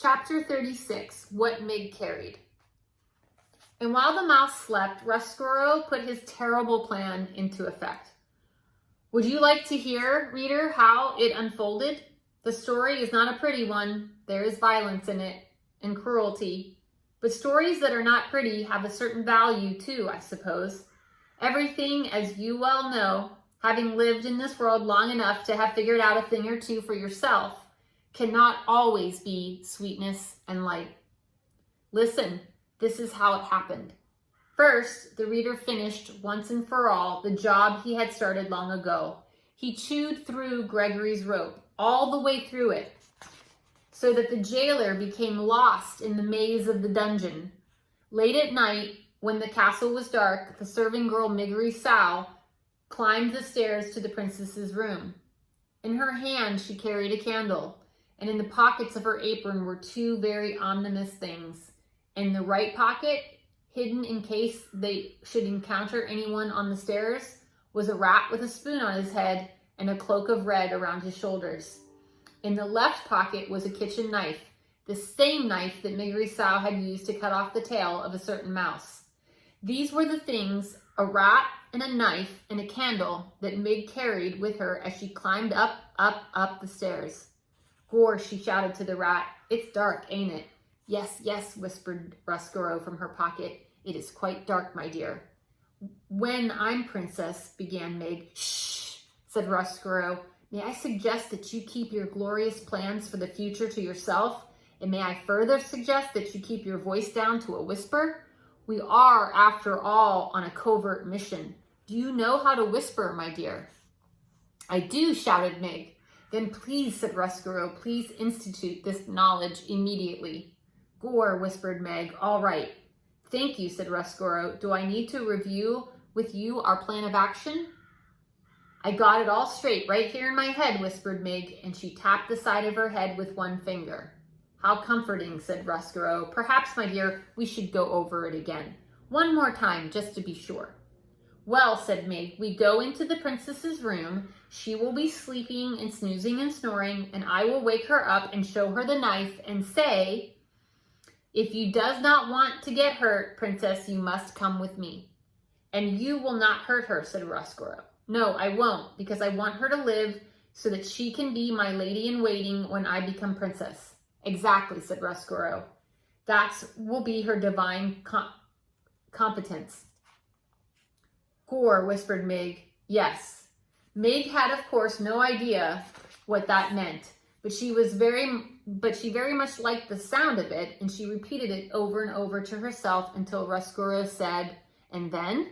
Chapter 36, What Mig Carried. And while the mouse slept, Despereaux put his terrible plan into effect. Would you like to hear, reader, how it unfolded? The story is not a pretty one. There is violence in it and cruelty. But stories that are not pretty have a certain value too, I suppose. Everything, as you well know, having lived in this world long enough to have figured out a thing or two for yourself, cannot always be sweetness and light. Listen, this is how it happened. First, the reader finished once and for all the job he had started long ago. He chewed through Gregory's rope, all the way through it, so that the jailer became lost in the maze of the dungeon. Late at night, when the castle was dark, the serving girl Despereaux climbed the stairs to the princess's room. In her hand, she carried a candle, and in the pockets of her apron were two very ominous things. In the right pocket, hidden in case they should encounter anyone on the stairs, was a rat with a spoon on his head and a cloak of red around his shoulders. In the left pocket was a kitchen knife, the same knife that Despereaux had used to cut off the tail of a certain mouse. These were the things, a rat and a knife and a candle, that Mig carried with her as she climbed up the stairs. Gore, she shouted to the rat. It's dark, ain't it? Yes, yes, whispered Despereaux from her pocket. It is quite dark, my dear. When I'm princess, began Mig. Shh, said Despereaux. May I suggest that you keep your glorious plans for the future to yourself? And may I further suggest that you keep your voice down to a whisper? We are, after all, on a covert mission. Do you know how to whisper, my dear? I do, shouted Mig. Then please, said Despereaux, please institute this knowledge immediately. Gore, whispered Meg. All right. Thank you, said Despereaux. Do I need to review with you our plan of action? I got it all straight right here in my head, whispered Mig, and she tapped the side of her head with one finger. How comforting, said Despereaux. Perhaps, my dear, we should go over it again. One more time, just to be sure. Well, said Mig, we go into the princess's room. She will be sleeping and snoozing and snoring, and I will wake her up and show her the knife and say, if you does not want to get hurt, princess, you must come with me. And you will not hurt her, said Despereaux. No, I won't, because I want her to live so that she can be my lady-in-waiting when I become princess. Exactly, said Despereaux. That will be her divine competence. Gore, whispered Mig. Yes. Mig had, of course, no idea what that meant, but she very much liked the sound of it, and she repeated it over and over to herself until Despereaux said, and then?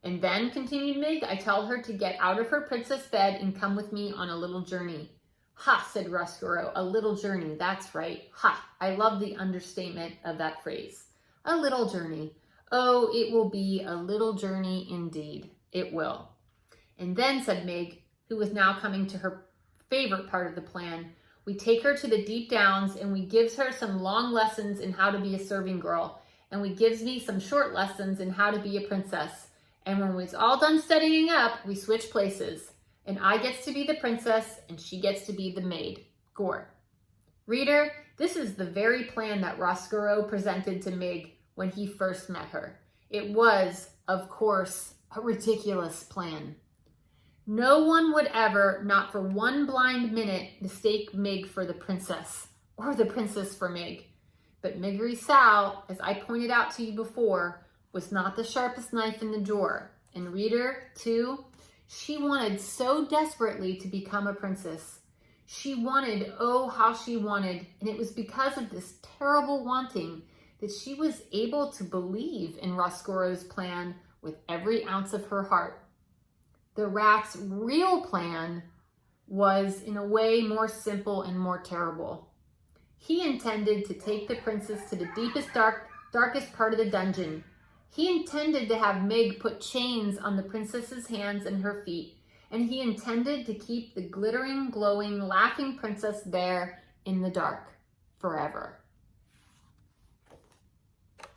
And then, continued Mig, I tell her to get out of her princess bed and come with me on a little journey. Ha, said Despereaux, a little journey, that's right. Ha, I love the understatement of that phrase. A little journey. Oh, it will be a little journey indeed. It will. And then, said Mig, who was now coming to her favorite part of the plan, we take her to the deep downs and we gives her some long lessons in how to be a serving girl. And we gives me some short lessons in how to be a princess. And when it's all done studying up, we switch places. And I gets to be the princess and she gets to be the maid. Gore. Reader, this is the very plan that Despereaux presented to Mig when he first met her. It was, of course, a ridiculous plan. No one would ever, not for one blind minute, mistake Mig for the princess, or the princess for Mig. But Despereaux, as I pointed out to you before, was not the sharpest knife in the drawer. And reader, too, she wanted so desperately to become a princess. She wanted, oh, how she wanted, and it was because of this terrible wanting that she was able to believe in Despereaux's plan with every ounce of her heart. The rat's real plan was, in a way, more simple and more terrible. He intended to take the princess to the deepest, darkest part of the dungeon. He intended to have Mig put chains on the princess's hands and her feet, and he intended to keep the glittering, glowing, laughing princess there in the dark forever.